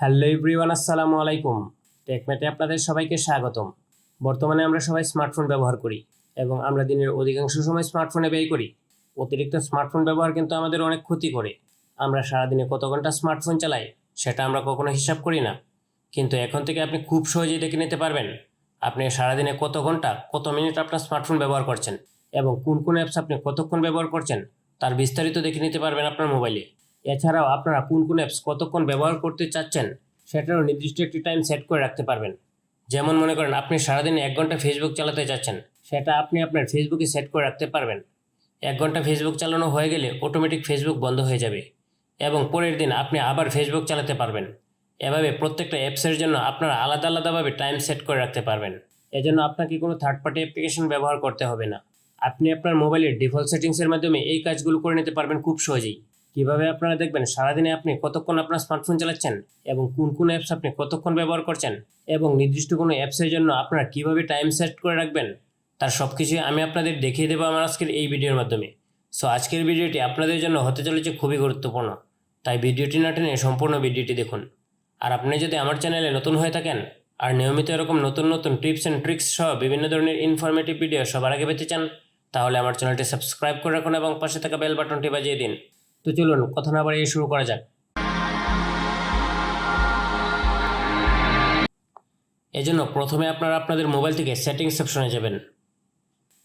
Hello everyone, আসসালামু আলাইকুম। টেকমেটে আপনাদের সবাইকে স্বাগতম। বর্তমানে আমরা সবাই স্মার্টফোন ব্যবহার করি এবং আমরা দিনের অধিকাংশ সময় স্মার্টফোনে ব্যয় করি। অতিরিক্ত স্মার্টফোন ব্যবহার কিন্তু আমাদের অনেক ক্ষতি করে। আমরা সারাদিনে কত ঘন্টা স্মার্টফোন চালাই সেটা আমরা কখনো হিসাব করি না, কিন্তু এখন থেকে আপনি খুব সহজেই দেখে নিতে পারবেন আপনি সারাদিনে কত ঘন্টা কত মিনিট আপনার স্মার্টফোন ব্যবহার করছেন এবং কোন কোন অ্যাপস আপনি কতক্ষণ ব্যবহার করছেন তার বিস্তারিত দেখে নিতে পারবেন আপনার মোবাইলে। এছাড়াও আপনারা কোন কোন অ্যাপস কতক্ষণ ব্যবহার করতে চাচ্ছেন সেটারও নির্দিষ্ট একটি টাইম সেট করে রাখতে পারবেন। যেমন মনে করেন আপনি সারাদিনে 1 ঘন্টা ফেসবুক চালাতে চাচ্ছেন, সেটা আপনি আপনার ফেসবুকে সেট করে রাখতে পারবেন। 1 ঘন্টা ফেসবুক চালানো হয়ে গেলে অটোমেটিক ফেসবুক বন্ধ হয়ে যাবে এবং পরের দিন আপনি আবার ফেসবুক চালাতে পারবেন। এভাবে প্রত্যেকটা অ্যাপসের জন্য আপনারা আলাদা আলাদাভাবে টাইম সেট করে রাখতে পারবেন। এজন্য আপনাকে কোনো থার্ড পার্টি অ্যাপ্লিকেশন ব্যবহার করতে হবে না। আপনি আপনার মোবাইলের ডিফল্ট সেটিংসের মাধ্যমে এই কাজগুলো করে নিতে পারবেন খুব সহজেই। কিভাবে আপনারা দেখবেন সারাদিনে আপনি কতক্ষণ আপনার স্মার্টফোন চালাচ্ছেন এবং কোন কোন অ্যাপস আপনি কতক্ষণ ব্যবহার করছেন এবং নির্দিষ্ট কোনো অ্যাপসের জন্য আপনারা কিভাবে টাইম সেট করে রাখবেন তার সব কিছুই আমি আপনাদের দেখিয়ে দেবো আমার আজকের এই ভিডিওর মাধ্যমে। সো আজকের ভিডিওটি আপনাদের জন্য হতে চলেছে খুবই গুরুত্বপূর্ণ, তাই ভিডিওটি না টেনে সম্পূর্ণ ভিডিওটি দেখুন। আর আপনি যদি আমার চ্যানেলে নতুন হয়ে থাকেন আর নিয়মিত এরকম নতুন নতুন টিপস অ্যান্ড ট্রিক্স সহ বিভিন্ন ধরনের ইনফরমেটিভ ভিডিও সবার আগে পেতে চান, তাহলে আমার চ্যানেলটি সাবস্ক্রাইব করে রাখুন এবং পাশে থাকা বেল বাটনটি বাজিয়ে দিন। তো চলুন কথা না বাড়িয়ে শুরু করা যাক। এজন্য প্রথমে আপনারা আপনাদের মোবাইল থেকে সেটিংস অপশনে যাবেন।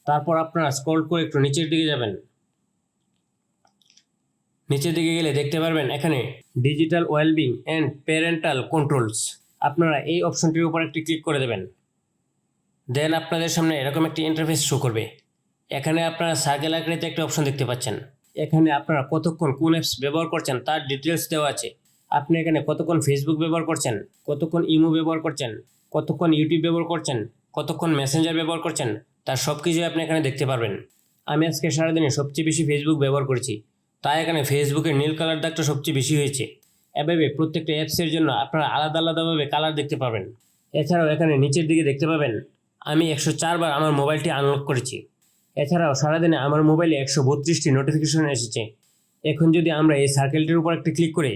তারপর আপনারা স্ক্রল করে একটু নিচের দিকে যাবেন। নিচের দিকে গেলে দেখতে পারবেন এখানে digital wellbeing and parental controls. আপনারা এই অপশনটির উপর একটি ক্লিক করে দেবেন। দেন আপনাদের সামনে এরকম একটি ইন্টারফেস শো করবে। এখানে আপনারা সার্কেল আকৃতিতে একটি অপশন দেখতে পাচ্ছেন। এখানে আপনারা কতক্ষণ কোন অ্যাপস ব্যবহার করছেন তার ডিটেলস দেওয়া আছে। আপনি এখানে কতক্ষণ ফেসবুক ব্যবহার করছেন, কতক্ষণ ইমো ব্যবহার করছেন, কতক্ষণ ইউটিউব ব্যবহার করছেন, কতক্ষণ মেসেঞ্জার ব্যবহার করছেন তার সব কিছুই আপনি এখানে দেখতে পারবেন। আমি আজকে সারাদিনে সবচেয়ে বেশি ফেসবুক ব্যবহার করেছি, তাই এখানে ফেসবুকের নীল কালার দাগটা সবচেয়ে বেশি হয়েছে। এভাবে প্রত্যেকটা অ্যাপসের জন্য আপনারা আলাদা আলাদাভাবে কালার দেখতে পাবেন। এছাড়াও এখানে নিচের দিকে দেখতে পাবেন আমি 104 বার আমার মোবাইলটি আনলক করেছি। এছাড়াও সারাদিনে আমার মোবাইলে 132টি নোটিফিকেশন এসেছে। এখন যদি আমরা এই সার্কেলটির উপর একটি ক্লিক করি,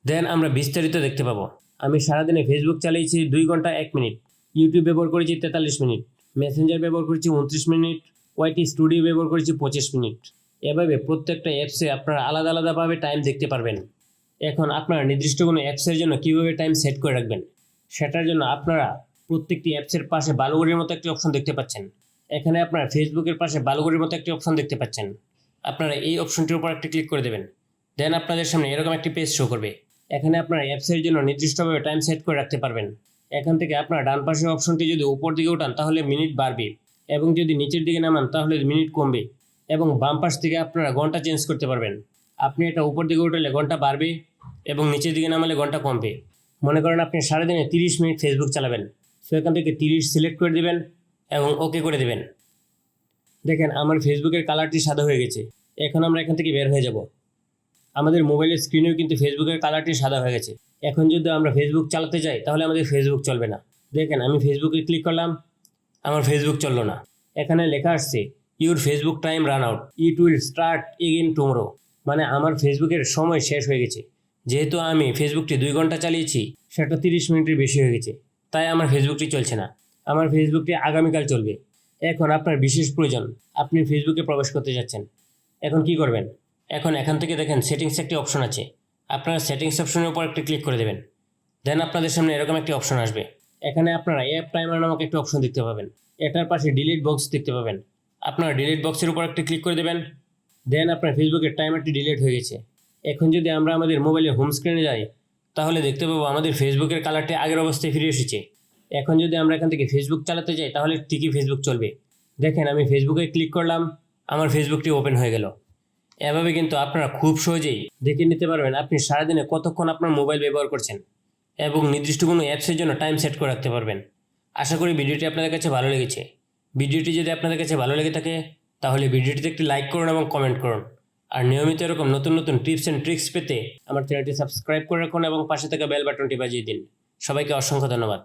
দেন আমরা বিস্তারিত দেখতে পাবো। আমি সারাদিনে ফেসবুক চালিয়েছি 2 ঘন্টা 1 মিনিট, ইউটিউব ব্যবহার করেছি 43 মিনিট, মেসেঞ্জার ব্যবহার করেছি 29 মিনিট, ওয়াইটি স্টুডিও ব্যবহার করেছি 25 মিনিট। এভাবে প্রত্যেকটা অ্যাপসে আপনারা আলাদা আলাদাভাবে টাইম দেখতে পারবেন। এখন আপনারা নির্দিষ্ট কোনো অ্যাপসের জন্য কীভাবে টাইম সেট করে রাখবেন সেটার জন্য আপনারা প্রত্যেকটি অ্যাপসের পাশে বালুঘড়ির মতো একটি অপশন দেখতে পাচ্ছেন। এখানে আপনারা ফেসবুকের পাশে বালুঘড়ির মতো একটি অপশন দেখতে পাচ্ছেন। আপনারা এই অপশনটির উপর একটি ক্লিক করে দেবেন। দেন আপনাদের সামনে এরকম একটি পেজ শো করবে। এখানে আপনারা অ্যাপসের জন্য নির্দিষ্টভাবে টাইম সেট করে রাখতে পারবেন। এখান থেকে আপনারা ডান পাশের অপশনটি যদি উপর দিকে উঠান তাহলে মিনিট বাড়বে এবং যদি নিচের দিকে নামান তাহলে মিনিট কমবে, এবং বাম পাশ থেকে আপনারা ঘন্টা চেঞ্জ করতে পারবেন। আপনি এটা উপর দিকে উঠালে ঘন্টা বাড়বে এবং নিচের দিকে নামালে ঘন্টা কমবে। মনে করেন আপনি সারাদিনে 30 মিনিট ফেসবুক চালাবেন, সো এখান থেকে 30 সিলেক্ট করে দেবেন এবং ওকে করে দেবেন। দেখেন আমার ফেসবুকের কালারটি সাদা হয়ে গেছে। এখন আমরা এখান থেকে বের হয়ে যাব। আমাদের মোবাইলের স্ক্রিনেও কিন্তু ফেসবুকের কালারটি সাদা হয়ে গেছে। এখন যদি আমরা ফেসবুক চালাতে যাই তাহলে আমাদের ফেসবুক চলবে না। দেখেন আমি ফেসবুকে ক্লিক করলাম, আমার ফেসবুক চললো না। এখানে লেখা আসছে your Facebook time run out, it will start again tomorrow. মানে আমার ফেসবুকের সময় শেষ হয়ে গেছে। যেহেতু আমি ফেসবুকটি 2 ঘন্টা চালিয়েছি, সেটা 30 মিনিটের বেশি হয়ে গেছে, তাই আমার ফেসবুকটি চলছে না। আমার ফেসবুকটি আগামীকাল চলবে। এখন আপনার বিশেষ প্রয়োজন, আপনি ফেসবুকে প্রবেশ করতে যাচ্ছেন। এখন কি করবেন? এখন এখান থেকে দেখেন সেটিংস একটি অপশন আছে। আপনারা সেটিংস অপশনের উপর একটি ক্লিক করে দেবেন। দেন আপনাদের সামনে এরকম একটি অপশন আসবে। এখানে আপনারা অ্যাপ টাইমার নামক একটি অপশন দেখতে পাবেন। এটার পাশে ডিলিট বক্স দেখতে পাবেন। আপনারা ডিলিট বক্সের উপর একটি ক্লিক করে দেবেন। দেন আপনার ফেসবুকের টাইমারটি ডিলিট হয়ে গেছে। এখন যদি আমরা আমাদের মোবাইলের হোম স্ক্রিনে যাই তাহলে দেখতে পাবো আমাদের ফেসবুকের কালারটি আগের অবস্থায় ফিরে এসেছে। এখন যদি আমরা এখান থেকে ফেসবুক চালাতে যাই তাহলে ঠিকই ফেসবুক চলবে। দেখেন আমি ফেসবুকে ক্লিক করলাম, আমার ফেসবুকটি ওপেন হয়ে গেল। এভাবে কিন্তু আপনারা খুব সহজেই দেখে নিতে পারবেন আপনি সারাদিনে কতক্ষণ আপনার মোবাইল ব্যবহার করছেন এবং নির্দিষ্ট কোনো অ্যাপসের জন্য টাইম সেট করে রাখতে পারবেন। আশা করি ভিডিওটি আপনাদের কাছে ভালো লেগেছে। ভিডিওটি যদি আপনাদের কাছে ভালো লেগে থাকে তাহলে ভিডিওটিতে একটি লাইক করুন এবং কমেন্ট করুন। আর নিয়মিত এরকম নতুন নতুন টিপস অ্যান্ড ট্রিক্স পেতে আমার চ্যানেলটি সাবস্ক্রাইব করে রাখুন এবং পাশে থাকা বেল বাটনটি বাজিয়ে দিন। সবাইকে অসংখ্য ধন্যবাদ।